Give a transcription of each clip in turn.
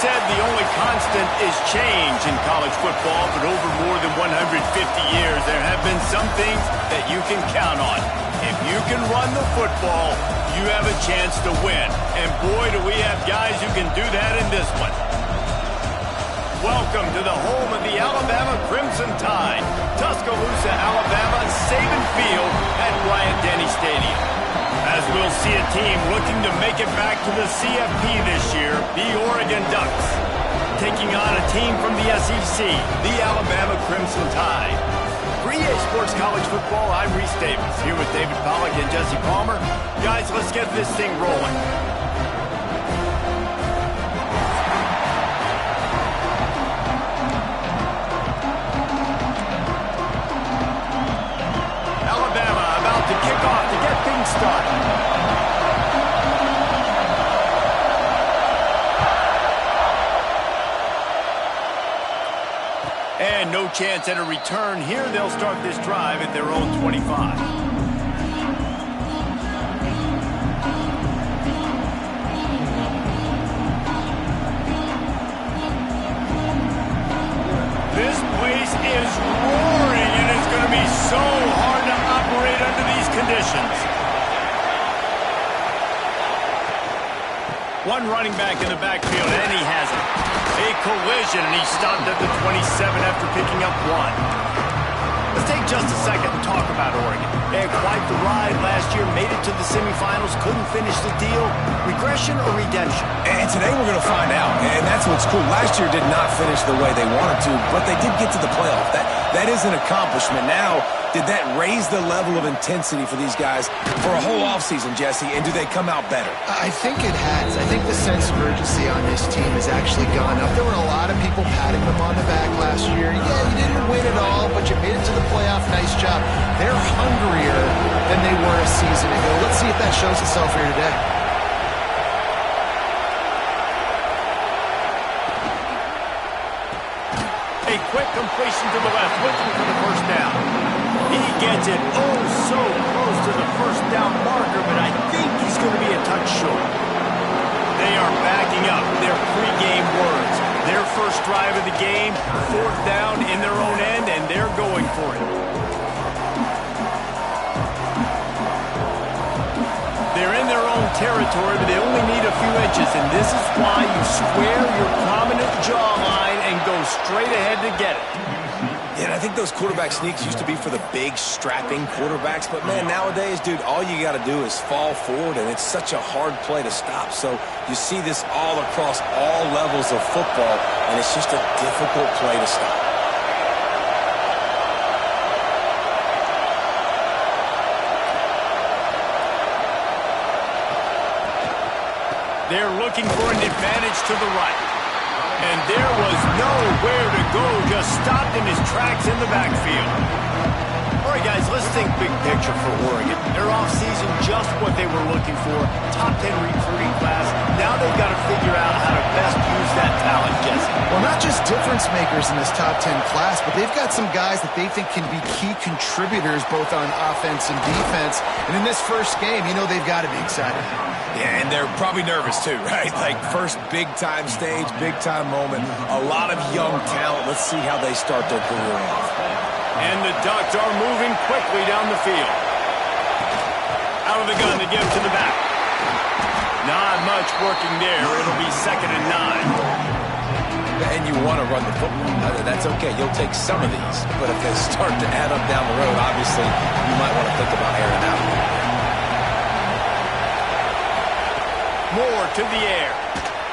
said the only constant is change in college football, but over more than 150 years, there have been some things that you can count on. If you can run the football, you have a chance to win. And boy, do we have guys who can do that in this one. Welcome to the home of the Alabama Crimson Tide. Tuscaloosa, Alabama, Saban Field at Bryant-Denny Stadium. As we'll see a team looking to make it back to the CFP this year, the Oregon Ducks. Taking on a team from the SEC, the Alabama Crimson Tide. For EA Sports College Football, I'm Reese Davis, here with David Pollack and Jesse Palmer. Guys, let's get this thing rolling. Alabama about to kick off to get things started. And no chance at a return here. They'll start this drive at their own 25. This place is roaring, and it's going to be so hard to operate under these conditions. One running back in the backfield, and he has it. A collision, and he stopped at the 27 after picking up one. Let's take just a second and talk about Oregon. They had quite the ride last year, made it to the semifinals, couldn't finish the deal. Regression or redemption? And today we're going to find out, and that's what's cool. Last year did not finish the way they wanted to, but they did get to the playoff. That is an accomplishment. Now, did that raise the level of intensity for these guys for a whole offseason, Jesse, and do they come out better? I think it has. I think the sense of urgency on this team has actually gone up. There were a lot of people patting them on the back last year. Yeah, you didn't win it all, but you made it to the playoff. Nice job. They're hungrier than they were a season ago. Let's see if that shows itself here today. A quick completion to the left, looking for the first down. He gets it oh so close to the first down marker, but I think he's going to be a touch short. They are backing up their pregame words. Their first drive of the game, fourth down in their own end, and they're going for it. They're in their own territory, but they only need a few inches, and this is why you square your prominent jawline and go straight ahead to get it. Yeah, and I think those quarterback sneaks used to be for the big, strapping quarterbacks. But, man, nowadays, dude, all you got to do is fall forward, and it's such a hard play to stop. So you see this all across all levels of football, and it's just a difficult play to stop. They're looking for an advantage to the right. And there was nowhere to go, just stopped in his tracks in the backfield. All right, guys, let's think big picture for Oregon. Their offseason, just what they were looking for. Top 10 recruiting class. Now they've got to figure out how to best use that talent, Jesse. Well, not just difference makers in this top 10 class, but they've got some guys that they think can be key contributors both on offense and defense. And in this first game, you know they've got to be excited. Yeah, and they're probably nervous too, right? Like first big-time stage, big-time moment. A lot of young talent. Let's see how they start their career off. And the Ducks are moving quickly down the field. Out of the gun to give to the back. Not much working there. It'll be 2nd and 9. And you want to run the football. That's okay. You'll take some of these. But if they start to add up down the road, obviously, you might want to think about airing out. Moore to the air.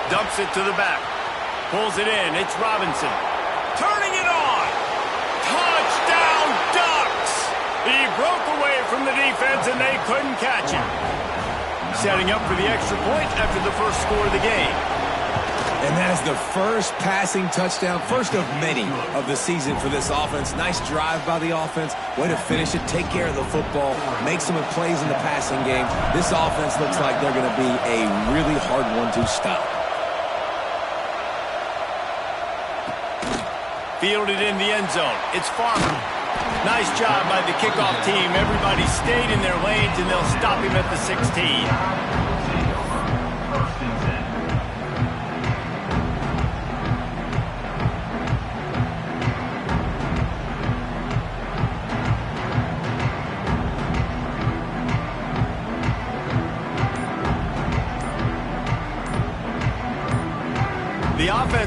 Dumps it to the back. Pulls it in. It's Robinson. Turning it on. Touchdown, Ducks! He broke away from the defense, and they couldn't catch him. Setting up for the extra point after the first score of the game. And that is the first passing touchdown, first of many of the season for this offense. Nice drive by the offense. Way to finish it, take care of the football, make some plays in the passing game. This offense looks like they're going to be a really hard one to stop. Fielded in the end zone. It's Farmer. Nice job by the kickoff team. Everybody stayed in their lanes, and they'll stop him at the 16.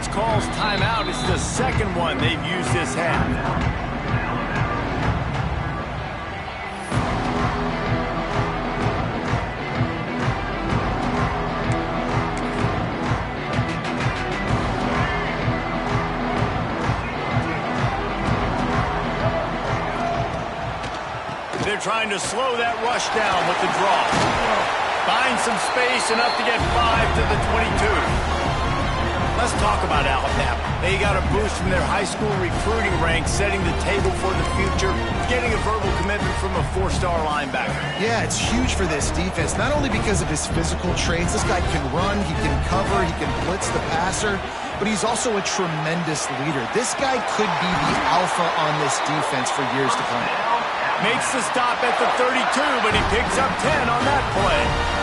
defense calls timeout. It's the second one they've used this half. They're trying to slow that rush down with the draw. Find some space, enough to get 5 to the 22. Let's talk about Alabama. They got a boost from their high school recruiting ranks, setting the table for the future, getting a verbal commitment from a 4-star linebacker. Yeah, it's huge for this defense, not only because of his physical traits. This guy can run, he can cover, he can blitz the passer, but he's also a tremendous leader. This guy could be the alpha on this defense for years to come. Makes the stop at the 32, but he picks up 10 on that play.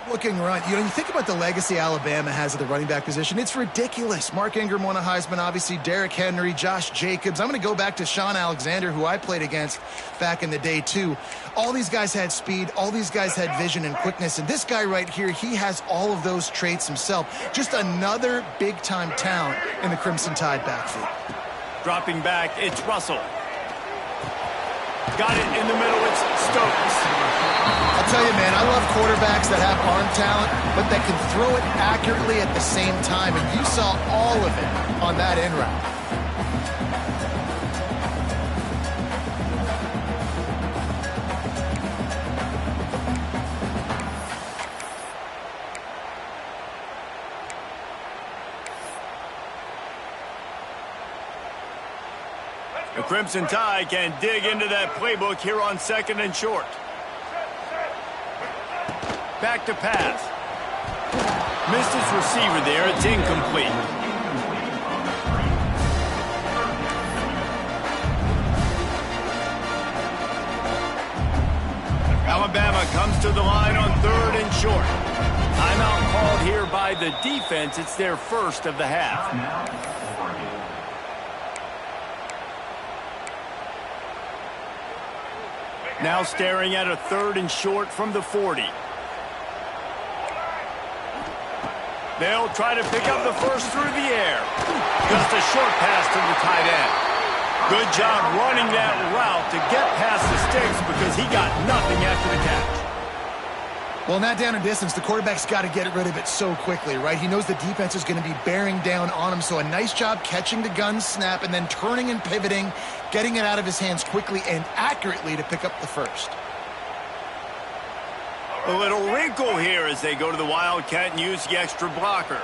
Looking run. You think about the legacy Alabama has at the running back position. It's ridiculous. Mark Ingram won a Heisman, obviously Derrick Henry, Josh Jacobs. I'm going to go back to Sean Alexander, who I played against back in the day, too. All these guys had speed. All these guys had vision and quickness. And this guy right here, he has all of those traits himself. Just another big-time talent in the Crimson Tide backfield. Dropping back, it's Russell. Got it in the middle, it's Stokes. I'll tell you, man, I love quarterbacks that have arm talent, but that can throw it accurately at the same time, and you saw all of it on that in route. The Crimson Tide can dig into that playbook here on 2nd and short. Back to pass. Missed his receiver there. It's incomplete. Alabama comes to the line on 3rd and short. Timeout called here by the defense. It's their first of the half. Now staring at a 3rd and short from the 40. They'll try to pick up the first through the air. Just a short pass to the tight end. Good job running that route to get past the sticks because he got nothing after the catch. Well, in that down and distance, the quarterback's got to get rid of it so quickly, right? He knows the defense is going to be bearing down on him, so a nice job catching the gun snap and then turning and pivoting, getting it out of his hands quickly and accurately to pick up the first. A little wrinkle here as they go to the Wildcat and use the extra blocker.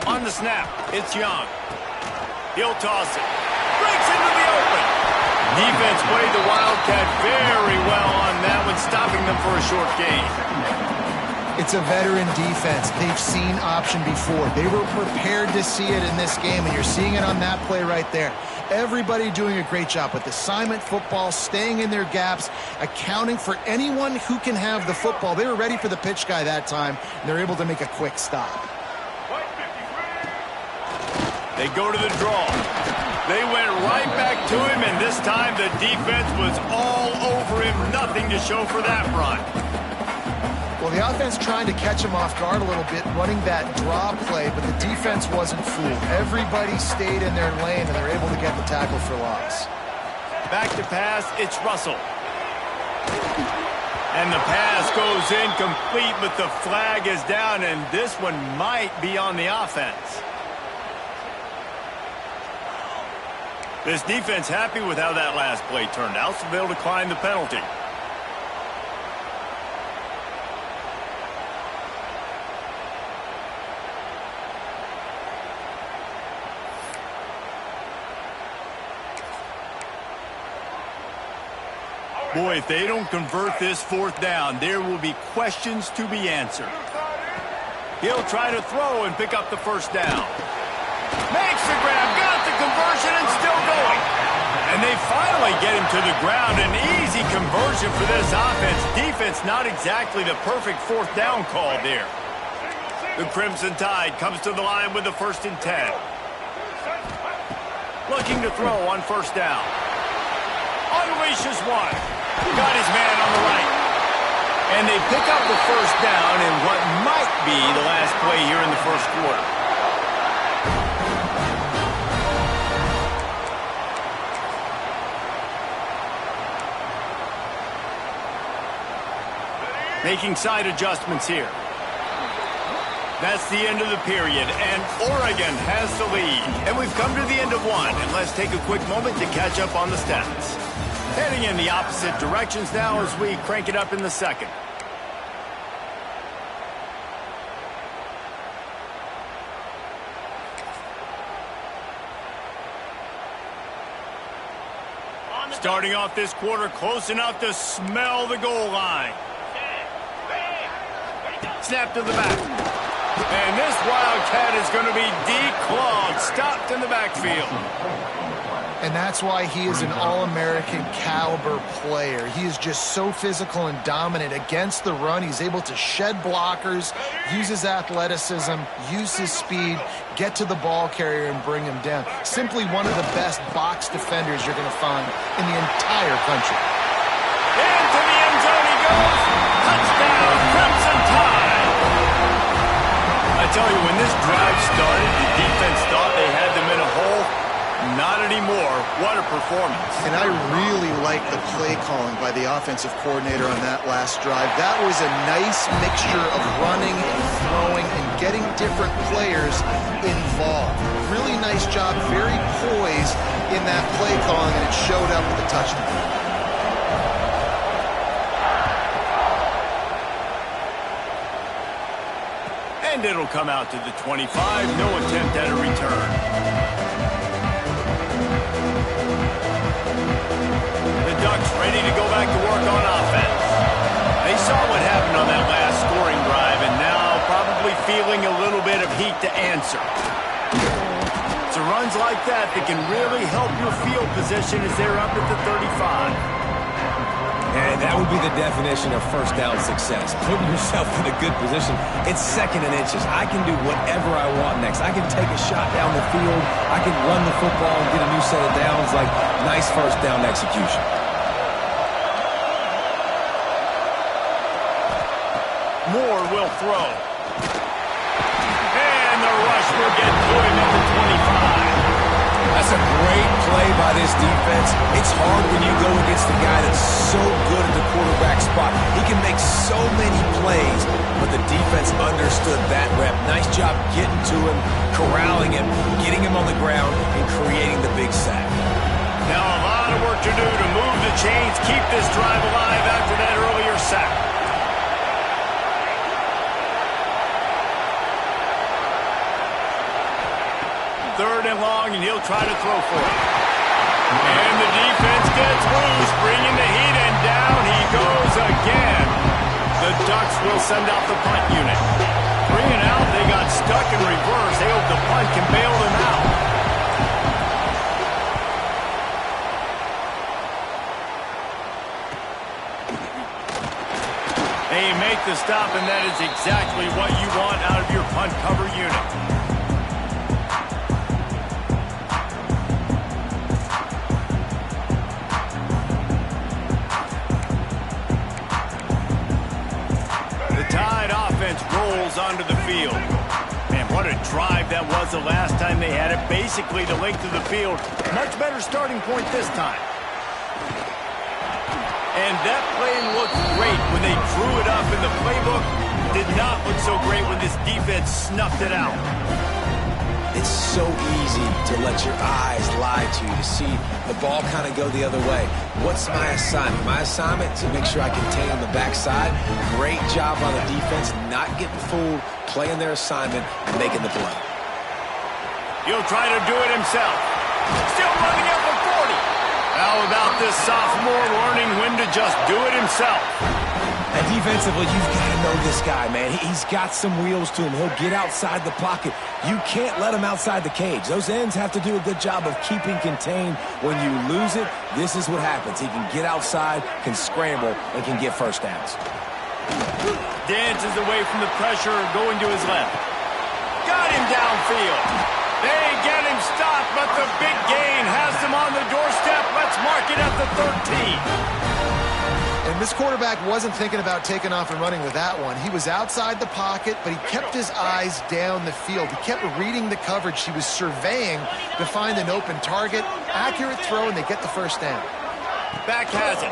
On the snap, it's Young. He'll toss it. Breaks into the open. Defense played the Wildcat very well on that one, stopping them for a short gain. It's a veteran defense. They've seen option before. They were prepared to see it in this game, and you're seeing it on that play right there. Everybody doing a great job with assignment football, staying in their gaps, accounting for anyone who can have the football. They were ready for the pitch guy that time, and they're able to make a quick stop. They go to the draw. They went right back to him, and this time the defense was all over him. Nothing to show for that run. Well, the offense trying to catch him off guard a little bit, running that draw play, but the defense wasn't fooled. Everybody stayed in their lane, and they're able to get the tackle for loss. Back to pass, it's Russell. And the pass goes incomplete, but the flag is down, and this one might be on the offense. This defense happy with how that last play turned out, so they'll decline the penalty. Boy, if they don't convert this 4th down, there will be questions to be answered. He'll try to throw and pick up the first down. Makes the grab, got the conversion, and still going. And they finally get him to the ground. An easy conversion for this offense. Defense not exactly the perfect fourth down call there. The Crimson Tide comes to the line with the 1st and 10. Looking to throw on first down. Unleashes one. Got his man on the right. And they pick up the first down in what might be the last play here in the first quarter. Making side adjustments here. That's the end of the period, and Oregon has the lead. And we've come to the end of one, and let's take a quick moment to catch up on the stats. Heading in the opposite directions now as we crank it up in the second. Starting off this quarter close enough to smell the goal line. Snap to the back. And this Wildcat is going to be declawed, stopped in the backfield. And that's why he is an All-American caliber player. He is just so physical and dominant against the run. He's able to shed blockers, use his athleticism, use his speed, get to the ball carrier and bring him down. Simply one of the best box defenders you're going to find in the entire country. Into the end zone he goes. Touchdown, Crimson Tide. I tell you, when this drive started, the defense thought they had them in a hole. Not anymore. What a performance. And I really like the play calling by the offensive coordinator on that last drive. That was a nice mixture of running and throwing and getting different players involved. Really nice job, very poised in that play calling, and it showed up with a touchdown. And it'll come out to the 25. No attempt at a return. The Ducks ready to go back to work on offense. They saw what happened on that last scoring drive and now probably feeling a little bit of heat to answer. It's runs like that that can really help your field position as they're up at the 35. And that would be the definition of first down success. Putting yourself in a good position. It's 2nd and inches. I can do whatever I want next. I can take a shot down the field. I can run the football and get a new set of downs. Like, nice first down execution. Moore will throw. And the rush will get to him at the 25. That's a great play by this defense. It's hard when you go against the guy that's so good at the quarterback spot. He can make so many plays, but the defense understood that rep. Nice job getting to him, corralling him, getting him on the ground, and creating the big sack. Now a lot of work to do to move the chains, keep this drive alive after that earlier sack. Third and long, and he'll try to throw for it. And the defense gets loose, bringing the heat, and down he goes again. The Ducks will send out the punt unit. 3 and out, they got stuck in reverse. They hope the punt can bail them out. They make the stop, and that is exactly what you want out of your punt cover unit. Rolls onto the field. Man, what a drive that was the last time they had it. Basically the length of the field. Much better starting point this time. And that play looked great when they drew it up in the playbook. Did not look so great when this defense snuffed it out. It's so easy to let your eyes lie to you, to see the ball kind of go the other way. What's my assignment? My assignment is to make sure I contain on the backside. Great job on the defense, not getting fooled, playing their assignment, and making the play. He'll try to do it himself. Still running up for 40. How about this sophomore learning when to just do it himself? And defensively, you've got to know this guy, man. He's got some wheels to him. He'll get outside the pocket. You can't let him outside the cage. Those ends have to do a good job of keeping contained. When you lose it, this is what happens. He can get outside, can scramble, and can get first downs. Dances away from the pressure, going to his left. Got him downfield. They get him stopped, but the big gain has him on the doorstep. Let's mark it at the 13. And this quarterback wasn't thinking about taking off and running with that one. He was outside the pocket, but he kept his eyes down the field. He kept reading the coverage. He was surveying to find an open target. Accurate throw, and they get the first down. Back has it.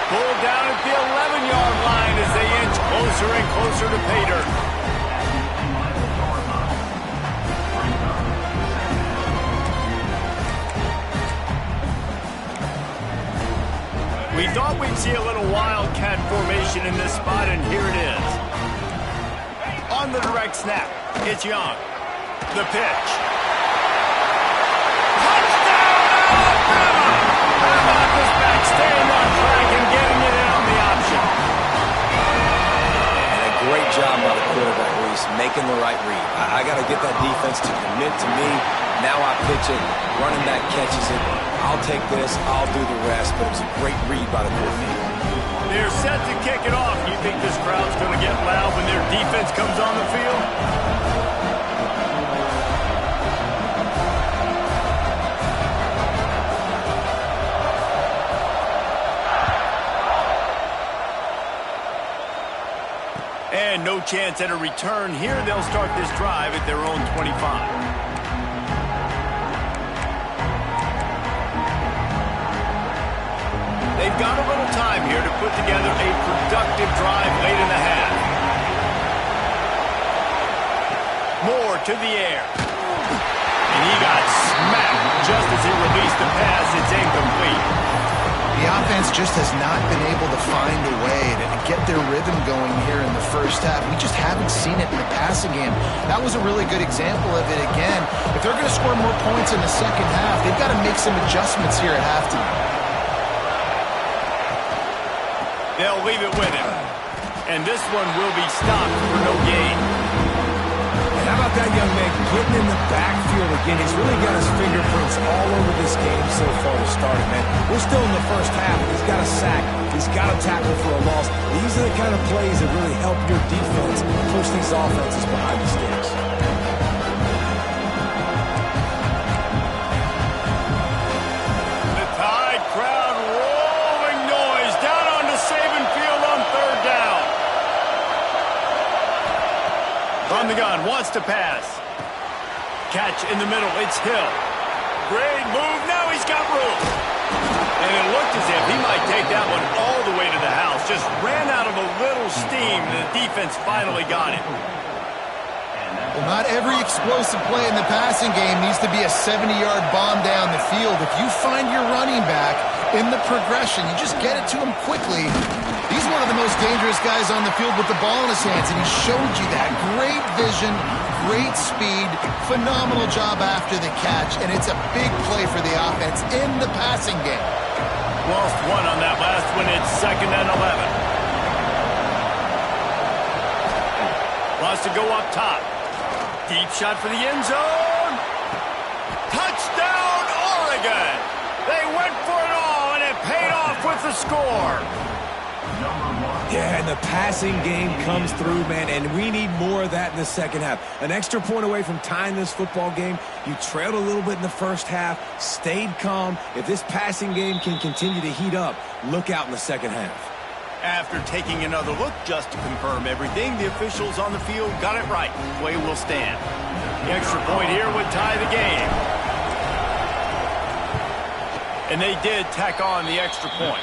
Pulled down at the 11-yard line as they inch closer and closer to pay dirt. We thought we'd see a little wildcat formation in this spot, and here it is. On the direct snap, it's Young. The pitch. Touchdown, Alabama! How about this back staying on track and getting it in on the option? And a great job by the quarterback, Reese, making the right read. I got to get that defense to commit to me. Now I pitch it, running back catches it. I'll take this, I'll do the rest, but it was a great read by the quarterback. They're set to kick it off. You think this crowd's going to get loud when their defense comes on the field? And no chance at a return here. They'll start this drive at their own 25. They've got a little time here to put together a productive drive late in the half. Moore to the air. And he got smacked just as he released the pass. It's incomplete. The offense just has not been able to find a way to get their rhythm going here in the first half. We just haven't seen it in the passing game. That was a really good example of it again. If they're going to score more points in the second half, they've got to make some adjustments here at halftime. They'll leave it with him. And this one will be stopped for no gain. And how about that young man getting in the backfield again? He's really got his fingerprints all over this game so far to start it, man. We're still in the first half. He's got a sack. He's got a tackle for a loss. These are the kind of plays that really help your defense push these offenses behind the sticks. The Tide crowd rolling noise down onto Saban Field on third down. On the gun, wants to pass. Catch in the middle, it's Hill. Great move, now he's got room. And it looked as if he might take that one all the way to the house. Just ran out of a little steam, and the defense finally got him. Well, not every explosive play in the passing game needs to be a 70-yard bomb down the field. If you find your running back in the progression, you just get it to him quickly. He's one of the most dangerous guys on the field with the ball in his hands, and he showed you that. Great vision, great speed, phenomenal job after the catch, and it's a big play for the offense in the passing game. Lost one on that last one. It's 2nd and 11. Wants to go up top. Deep shot for the end zone. Touchdown, Oregon. They went for it all, and it paid off with the score. Yeah, and the passing game comes through, man, and we need more of that in the second half. An extra point away from tying this football game. You trailed a little bit in the first half, stayed calm. If this passing game can continue to heat up, look out in the second half. After taking another look just to confirm everything, the officials on the field got it right. Play will stand. The extra point here would tie the game. And they did tack on the extra point.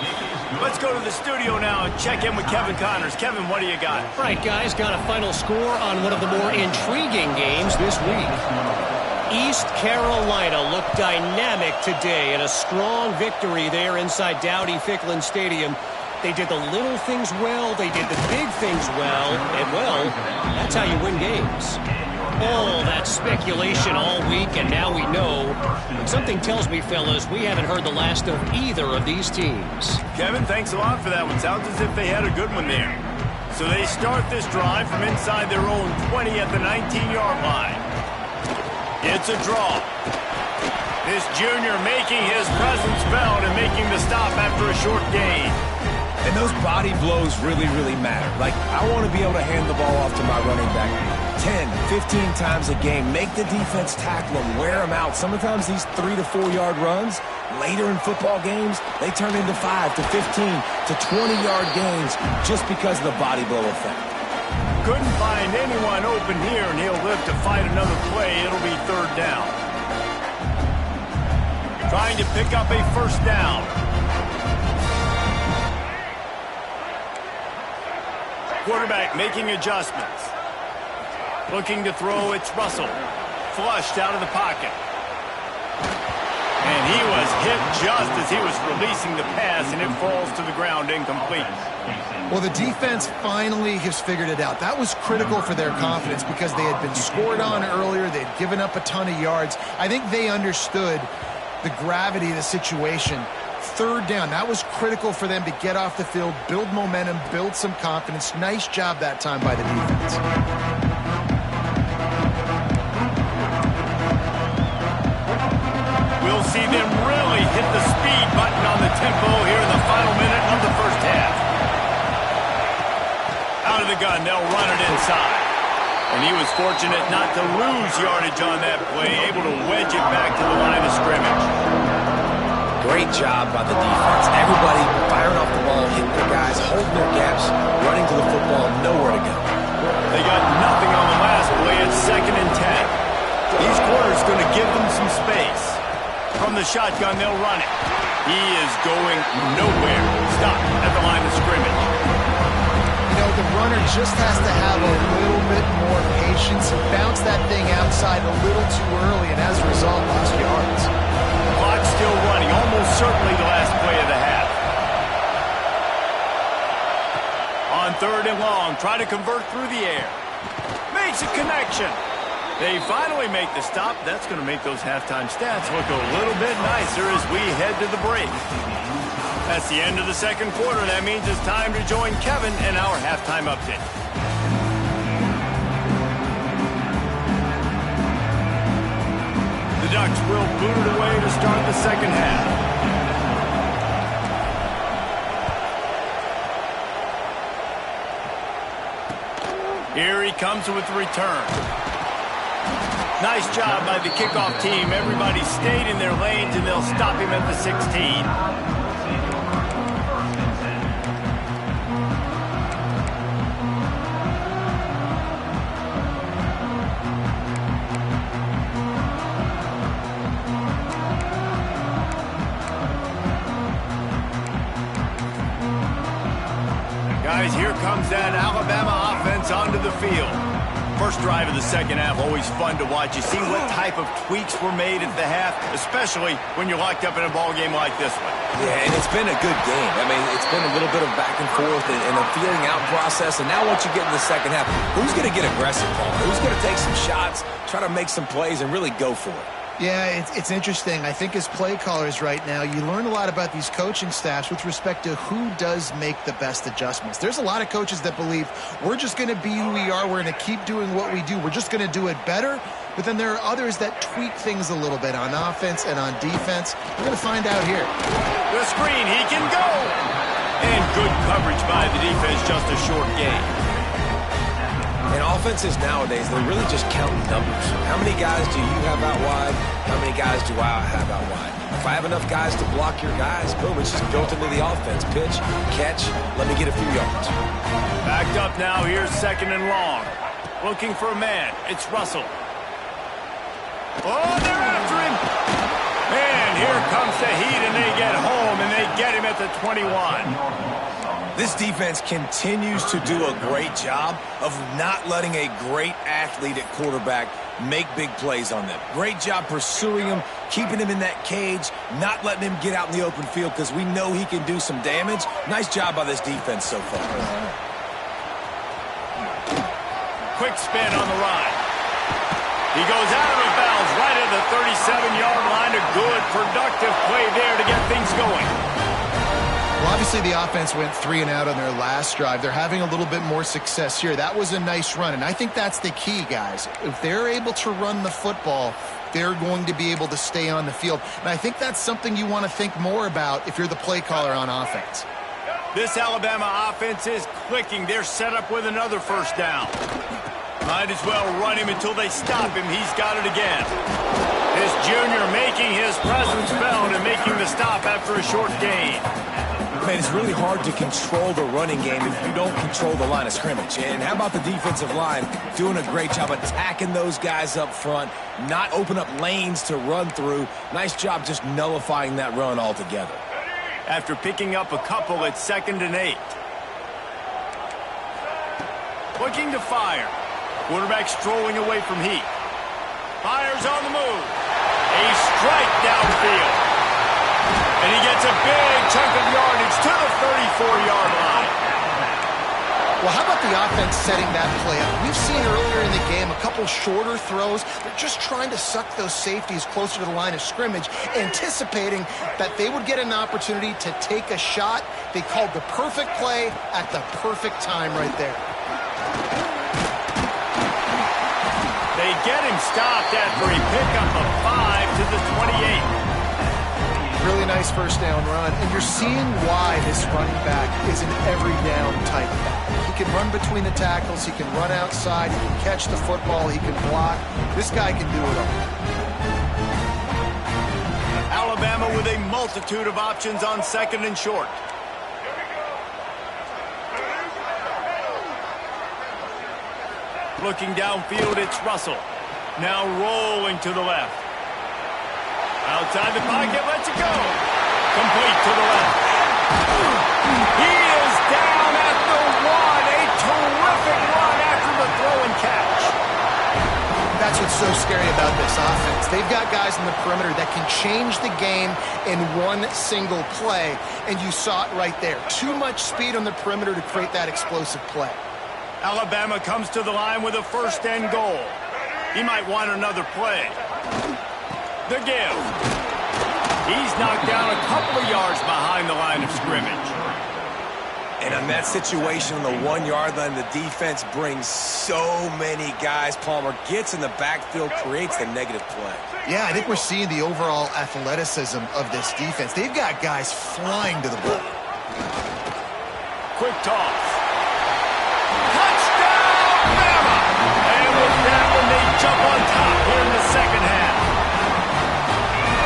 Let's go to the studio now and check in with Kevin Connors. Kevin, what do you got? All right, guys, got a final score on one of the more intriguing games this week. East Carolina looked dynamic today in a strong victory there inside Dowdy-Ficklin Stadium. They did the little things well, they did the big things well, and well, that's how you win games. All that speculation all week, and now we know Something tells me, fellas, we haven't heard the last of either of these teams. Kevin, thanks a lot for that one. Sounds as if they had a good one there. So they start this drive from inside their own 20 at the 19-yard line. It's a draw. This junior making his presence felt and making the stop after a short gain. And those body blows really, really matter. Like, I want to be able to hand the ball off to my running back 10, 15 times a game. Make the defense tackle them, wear them out. Sometimes these 3 to 4 yard runs, later in football games, they turn into 5 to 15 to 20-yard gains just because of the body blow effect. Couldn't find anyone open here, and he'll live to fight another play. It'll be third down. Trying to pick up a first down. Quarterback making adjustments. Looking to throw, it's Russell. Flushed out of the pocket. And he was hit just as he was releasing the pass, and it falls to the ground incomplete. Well, the defense finally has figured it out. That was critical for their confidence because they had been scored on earlier. They had given up a ton of yards. I think they understood the gravity of the situation. Third down, that was critical for them to get off the field, build momentum, build some confidence. Nice job that time by the defense. We'll see them really hit the speed button on the tempo here in the final minute of the first half. Out of the gun, they'll run it inside. And he was fortunate not to lose yardage on that play, able to wedge it back to the line of scrimmage. Great job by the defense. Everybody firing off the ball, hitting their guys, holding their gaps, running to the football, nowhere to go. They got nothing on the last play. It's 2nd and 10. These quarters going to give them some space. From the shotgun, they'll run it. He is going nowhere. Stopped at the line of scrimmage. You know, the runner just has to have a little bit more patience and bounce that thing outside a little too early, and as a result, lost yards. Clock still running, almost certainly the last play of the half. On 3rd and long, try to convert through the air. Makes a connection. They finally make the stop. That's going to make those halftime stats look a little bit nicer as we head to the break. That's the end of the second quarter. That means it's time to join Kevin in our halftime update. The Ducks will boot it away to start the second half. Here he comes with the return. Nice job by the kickoff team. Everybody stayed in their lanes, and they'll stop him at the 16. Guys, here comes that Alabama offense onto the field. First drive of the second half, always fun to watch. You see what type of tweaks were made at the half, especially when you're locked up in a ball game like this one. Yeah, and it's been a good game. I mean, it's been a little bit of back and forth and a feeling out process. And now once you get in the second half, who's going to get aggressive, Paul? Who's going to take some shots, try to make some plays, and really go for it? Yeah, it's interesting. I think as play callers right now, you learn a lot about these coaching staffs with respect to who does make the best adjustments. There's a lot of coaches that believe we're just going to be who we are. We're going to keep doing what we do. We're just going to do it better. But then there are others that tweak things a little bit on offense and on defense. We're going to find out here. The screen, he can go. And good coverage by the defense, just a short gain. And offenses nowadays, they're really just counting numbers. How many guys do you have out wide? How many guys do I have out wide? If I have enough guys to block your guys, boom, it's just built into the offense. Pitch, catch, let me get a few yards. Backed up now, here's 2nd and long. Looking for a man, it's Russell. Oh, they're after him! And here comes the heat, and they get home, and they get him at the 21. This defense continues to do a great job of not letting a great athlete at quarterback make big plays on them. Great job pursuing him, keeping him in that cage, not letting him get out in the open field because we know he can do some damage. Nice job by this defense so far. Quick spin on the ride. He goes out of the bounds right at the 37-yard good, productive play there to get things going. Well, obviously the offense went 3 and out on their last drive. They're having a little bit more success here. That was a nice run, and I think that's the key, guys. If they're able to run the football, they're going to be able to stay on the field. And I think that's something you want to think more about if you're the play caller on offense. This Alabama offense is clicking. They're set up with another first down. Might as well run him until they stop him. He's got it again. This junior making his presence felt and making the stop after a short gain. Man, it's really hard to control the running game if you don't control the line of scrimmage. And how about the defensive line doing a great job attacking those guys up front, not open up lanes to run through. Nice job just nullifying that run altogether. After picking up a couple, it's 2nd and 8. Looking to fire. Quarterback strolling away from heat. Fires on the move. A strike downfield. And he gets a big chunk of yardage to the 34-yard line. Well, how about the offense setting that play up? We've seen earlier in the game a couple shorter throws. They're just trying to suck those safeties closer to the line of scrimmage, anticipating that they would get an opportunity to take a shot. They called the perfect play at the perfect time right there. They get him stopped after he picked up a 5 to the 28. Really nice first down run, and you're seeing why this running back is an every down type back. He can run between the tackles, he can run outside, he can catch the football, he can block. This guy can do it all. Alabama with a multitude of options on 2nd and short. Looking downfield, it's Russell. Now rolling to the left. Outside the pocket, lets it go. Complete to the left. He is down at the 1. A terrific run after the throw and catch. That's what's so scary about this offense. They've got guys in the perimeter that can change the game in one single play, and you saw it right there. Too much speed on the perimeter to create that explosive play. Alabama comes to the line with a 1st and goal. He might want another play. The give. He's knocked down a couple of yards behind the line of scrimmage. And on that situation on the 1-yard line, the defense brings so many guys. Palmer gets in the backfield, creates the negative play. Yeah, I think we're seeing the overall athleticism of this defense. They've got guys flying to the ball. Quick toss. Touchdown, Bama! And with that one, they jump on top here in the second half.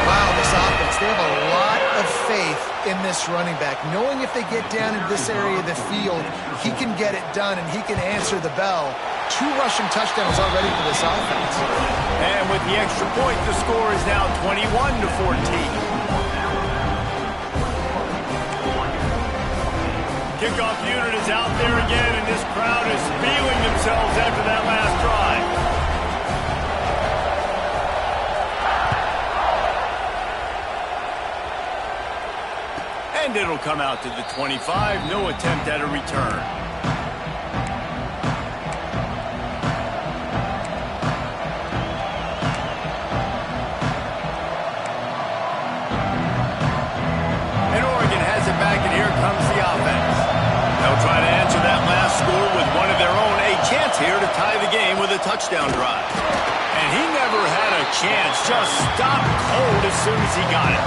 Wow, this offense, they have a lot of faith in this running back, knowing if they get down into this area of the field, he can get it done and he can answer the bell. 2 rushing touchdowns already for this offense. And with the extra point, the score is now 21 to 14. Kickoff unit is out there again, and this crowd is feeling themselves after that last drive. And it'll come out to the 25. No attempt at a return. And Oregon has it back, and here comes the offense. They'll try to answer that last score with one of their own. A chance here to tie the game with a touchdown drive. And he never had a chance. Just stopped cold as soon as he got it.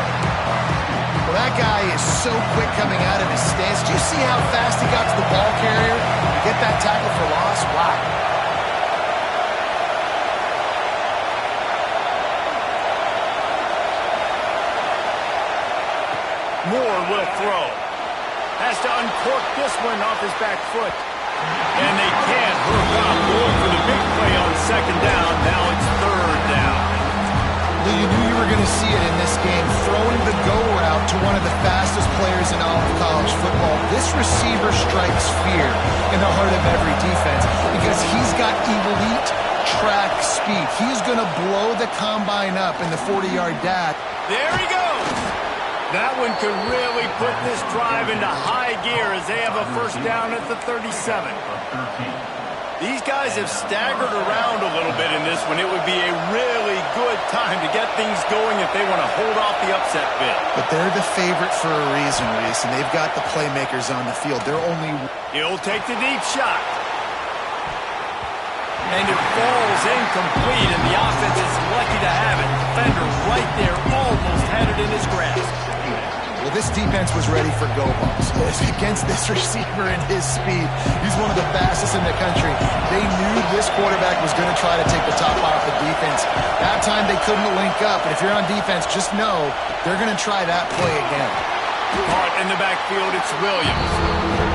Well, that guy is so quick coming out of his stance. Do you see how fast he got to the ball carrier? To get that tackle for loss? Wow. Moore will throw. Has to uncork this one off his back foot. And they can't hook up. Going for the big play on 2nd down. Now it's 3rd down. You knew you were going to see it in this game, throwing the go route to one of the fastest players in all of college football. This receiver strikes fear in the heart of every defense because he's got elite track speed. He's going to blow the combine up in the 40-yard dash. There he goes. That one could really put this drive into high gear as they have a 1st down at the 37. These guys have staggered around a little bit in this one. It would be a really good time to get things going if they want to hold off the upset bid. But they're the favorite for a reason, Reese, and they've got the playmakers on the field. They're only... He'll take the deep shot. And it falls incomplete, and the offense is lucky to have it. Defender right there almost had it in his grasp. Well, this defense was ready for go balls. Against this receiver and his speed, he's one of the fastest in the country. They knew this quarterback was going to try to take the top off the defense. That time they couldn't link up, and if you're on defense, just know they're going to try that play again. Caught in the backfield, it's Williams.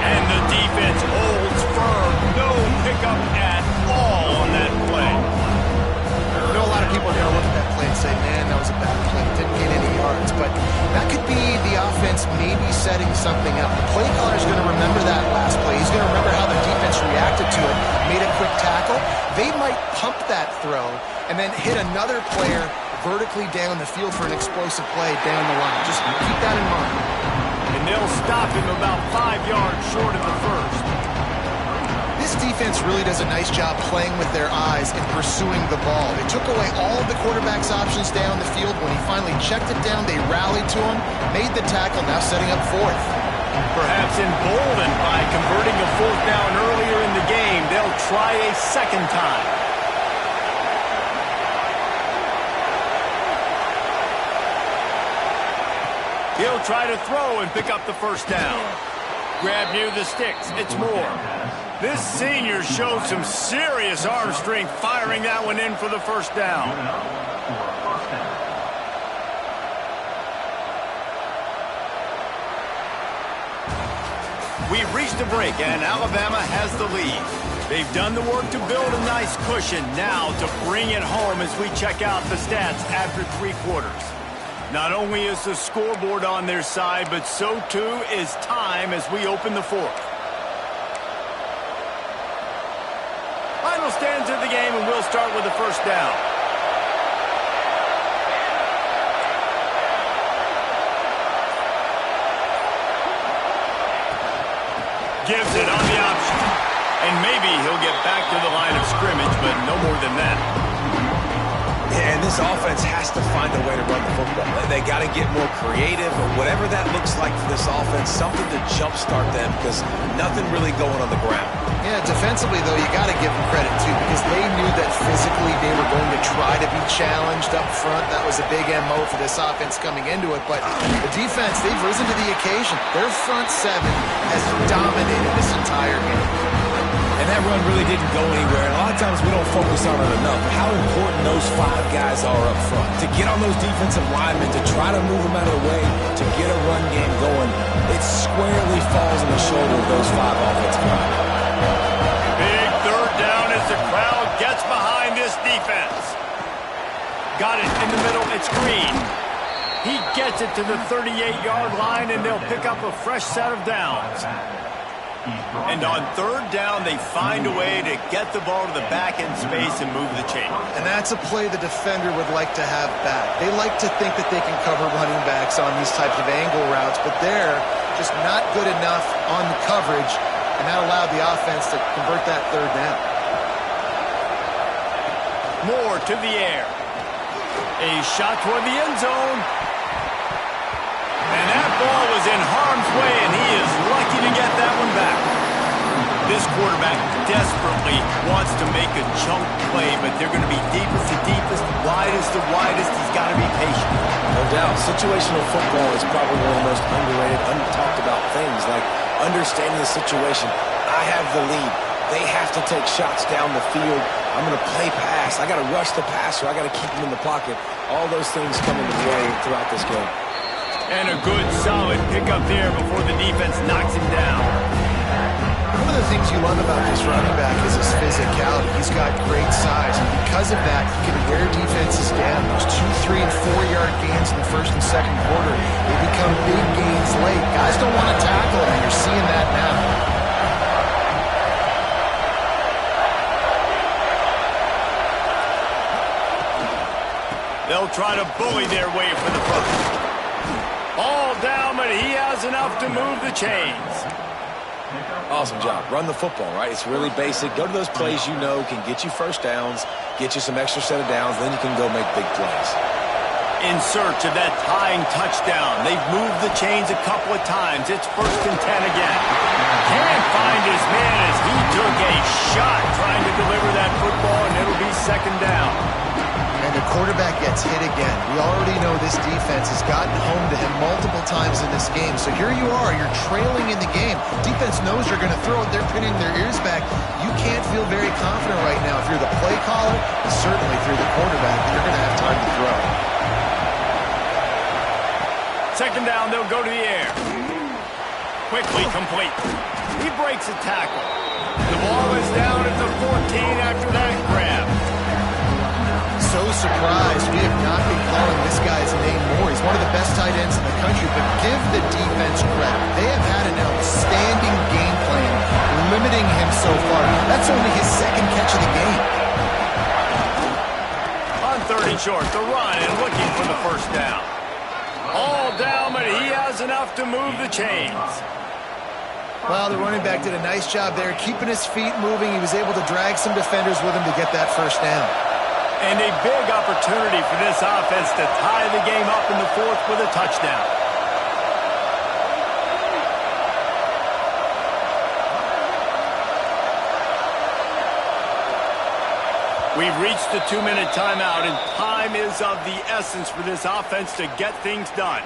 And the defense holds firm. No pickup at all on that play. I know a lot of people are going to look at that play and say, man, that was a bad play. Didn't gain any yards. But that could be the offense maybe setting something up. The play caller is going to remember that last play. He's going to remember how the defense reacted to it, made a quick tackle. They might pump that throw and then hit another player vertically down the field for an explosive play down the line. Just keep that in mind. And they'll stop him about 5 yards short of the first. This defense really does a nice job playing with their eyes and pursuing the ball. They took away all of the quarterback's options down the field. When he finally checked it down, they rallied to him, made the tackle, now setting up fourth. Perhaps emboldened by converting a fourth down earlier in the game, they'll try a second time. He'll try to throw and pick up the first down. Grab near the sticks. It's Moore. This senior showed some serious arm strength firing that one in for the first down. We've reached a break, and Alabama has the lead. They've done the work to build a nice cushion. Now to bring it home as we check out the stats after 3 quarters. Not only is the scoreboard on their side, but so too is time as we open the fourth. Final stands of the game, and we'll start with the first down. Gives it on the option. And maybe he'll get back to the line of scrimmage, but no more than that. Yeah, and this offense has to find a way to run the football. They got to get more creative, or whatever that looks like for this offense, something to jumpstart them, because nothing really going on the ground. Yeah, defensively, though, you got to give them credit, too, because they knew that physically they were going to try to be challenged up front. That was a big MO for this offense coming into it. But the defense, they've risen to the occasion. Their front seven has dominated this entire game. And that run really didn't go anywhere. And a lot of times we don't focus on it enough. But how important those 5 guys are up front. To get on those defensive linemen, to try to move them out of the way, to get a run game going, it squarely falls on the shoulder of those 5 offensive linemen. Big third down as the crowd gets behind this defense. Got it in the middle. It's Green. He gets it to the 38-yard line, and they'll pick up a fresh set of downs. And on third down, they find a way to get the ball to the back end space and move the chain. And that's a play the defender would like to have back. They like to think that they can cover running backs on these types of angle routes, but they're just not good enough on the coverage, and that allowed the offense to convert that third down. Moore to the air. A shot toward the end zone. And that ball was in harm's way, and he is lucky to get that one back. This quarterback desperately wants to make a chunk play, but they're going to be deepest to deepest, widest to widest. He's got to be patient. No doubt. Situational football is probably one of the most underrated, untalked about things, like understanding the situation. I have the lead. They have to take shots down the field. I'm going to play pass. I got to rush the passer. I got to keep him in the pocket. All those things come into play throughout this game. And a good, solid pickup there before the defense knocks him down. One of the things you love about this running back is his physicality. He's got great size, and because of that, he can wear defenses down. Those 2, 3, and 4-yard gains in the first and second quarter, they become big gains late. Guys don't want to tackle him, and you're seeing that now. They'll try to bully their way for the first. All down, but he has enough to move the chains. Awesome job. Run the football, right? It's really basic. Go to those plays you know can get you first downs, get you some extra set of downs, then you can go make big plays. In search of that tying touchdown. They've moved the chains a couple of times. It's 1st and 10 again. Can't find his man as he took a shot trying to deliver that football, and it'll be 2nd down. And the quarterback gets hit again. We already know this defense has gotten home to him multiple times in this game. So here you are, you're trailing in the game. Defense knows you're going to throw it. They're pinning their ears back. You can't feel very confident right now if you're the play caller, and certainly if you're the quarterback, that you're going to have time to throw. 2nd down, they'll go to the air. Quickly complete. He breaks a tackle. The ball is down at the 14 after that grab. So surprised we have not been calling this guy's name more. He's one of the best tight ends in the country, but give the defense credit. They have had an outstanding game plan, limiting him so far. That's only his 2nd catch of the game. On 3rd and short, the run and looking for the 1st down. All down, but he has enough to move the chains. Well, the running back did a nice job there, keeping his feet moving. He was able to drag some defenders with him to get that 1st down. And a big opportunity for this offense to tie the game up in the 4th with a touchdown. We've reached the 2-minute timeout, and time is of the essence for this offense to get things done.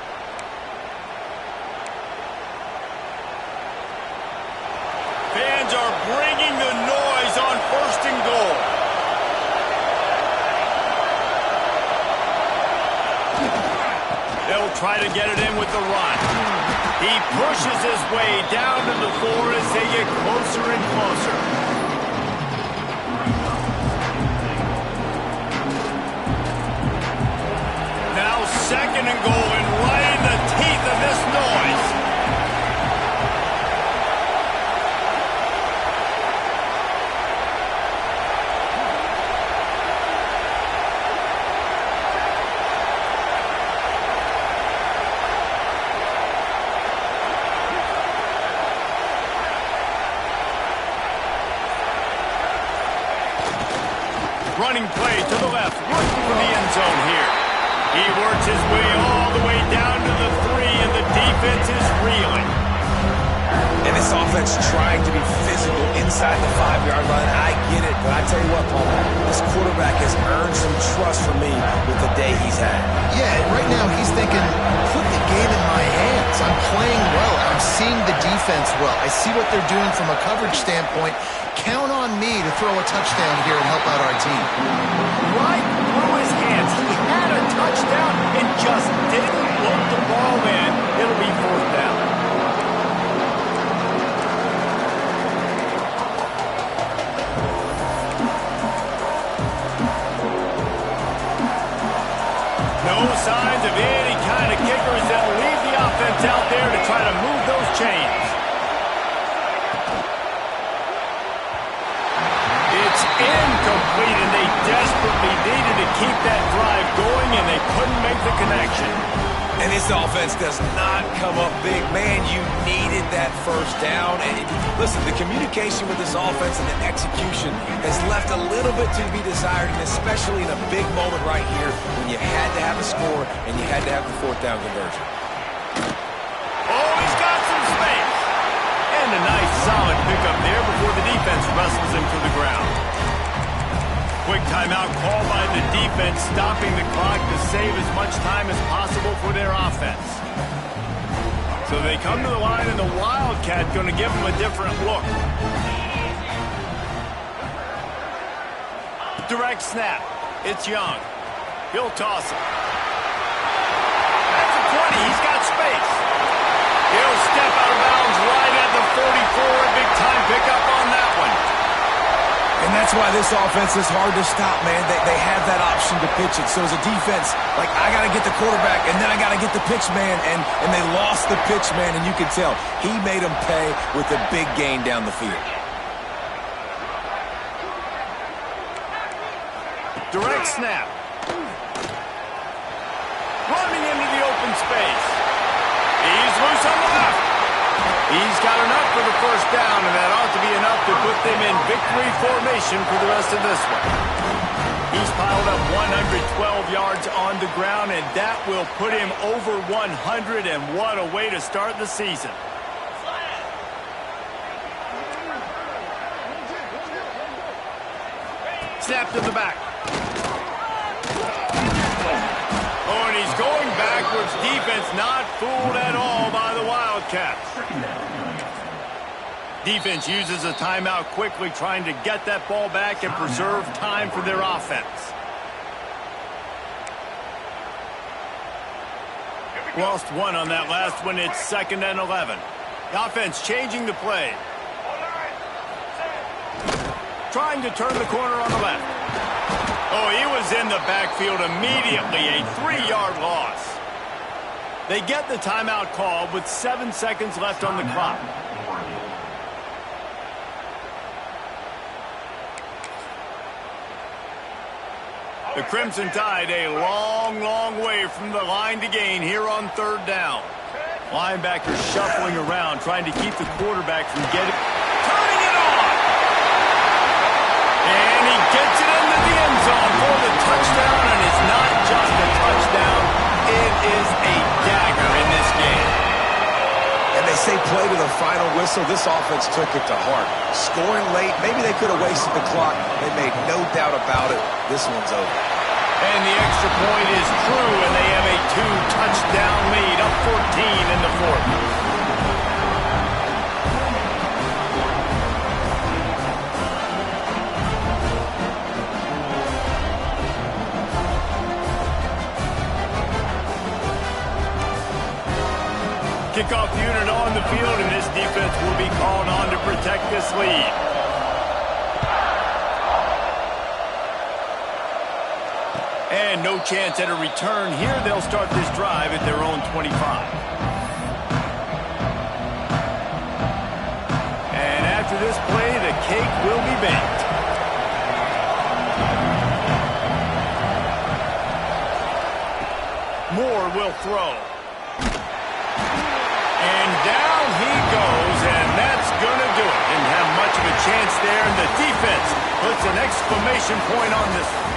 Fans are bringing the noise on 1st and goal. They'll try to get it in with the run. He pushes his way down to the 4 as they get closer and closer. Now 2nd and goal, and right in the teeth of this noise. Running play to the left, looking for the end zone here. He works his way all the way down to the 3, and the defense is reeling. And this offense trying to be physical inside the 5-yard line. I get it, but I tell you what, Paul, this quarterback has earned some trust from me with the day he's had. Yeah, right now he's thinking, put the game in my hands. I'm playing well. I'm seeing the defense well. I see what they're doing from a coverage standpoint. Count on me to throw a touchdown here and help out our team. Right through his hands. He had a touchdown and just didn't look the ball in. It'll be 4th down. No signs of any kind of kickers that leave the offense out there to try to move those chains. It's incomplete, and they desperately needed to keep that drive going, and they couldn't make the connection. And this offense does not come up big. Man, you needed that 1st down. And listen, the communication with this offense and the execution has left a little bit to be desired, and especially in a big moment right here when you had to have a score and you had to have the 4th down conversion. Oh, he's got some space. And a nice solid pickup there before the defense wrestles him to the ground. Quick timeout call by the defense, stopping the clock to save as much time as possible for their offense. So they come to the line, and the Wildcat going to give them a different look. Direct snap. It's Young. He'll toss it. That's a 20. He's got space. He'll step out of bounds right at the 44. A big time pickup on that one. And that's why this offense is hard to stop, man. They have that option to pitch it. So as a defense, like, I got to get the quarterback, and then I got to get the pitch man, and they lost the pitch man, and you can tell. He made them pay with a big gain down the field. Direct snap. Running into the open space. He's loose on the left. He's got enough for the first down, and that ought to be enough to put them in victory formation for the rest of this one. He's piled up 112 yards on the ground, and that will put him over 100, and what a way to start the season. Snap to the back. Oh, and he's going backwards. Defense not fooled at all by the Wildcats. Defense uses a timeout quickly, trying to get that ball back and preserve time for their offense. Lost one on that last one. It's 2nd and 11. The offense changing the play. Trying to turn the corner on the left. Oh, he was in the backfield immediately. A 3-yard loss. They get the timeout called with 7 seconds left on the clock. The Crimson Tide a long, long way from the line to gain here on 3rd down. Linebackers shuffling around, trying to keep the quarterback from getting... Turning it on! And he gets it into the end zone for the touchdown, and it's not just a touchdown. It is a dagger in this game. And they say play to the final whistle. This offense took it to heart. Scoring late, maybe they could have wasted the clock. They made no doubt about it. This one's over. And the extra point is true, and they have a 2-touchdown lead, up 14 in the 4th. Kickoff unit on the field, and this defense will be called on to protect this lead. And no chance at a return here. They'll start this drive at their own 25. And after this play, the cake will be baked. Moore will throw. And down he goes, and that's going to do it. Didn't have much of a chance there, and the defense puts an exclamation point on this one.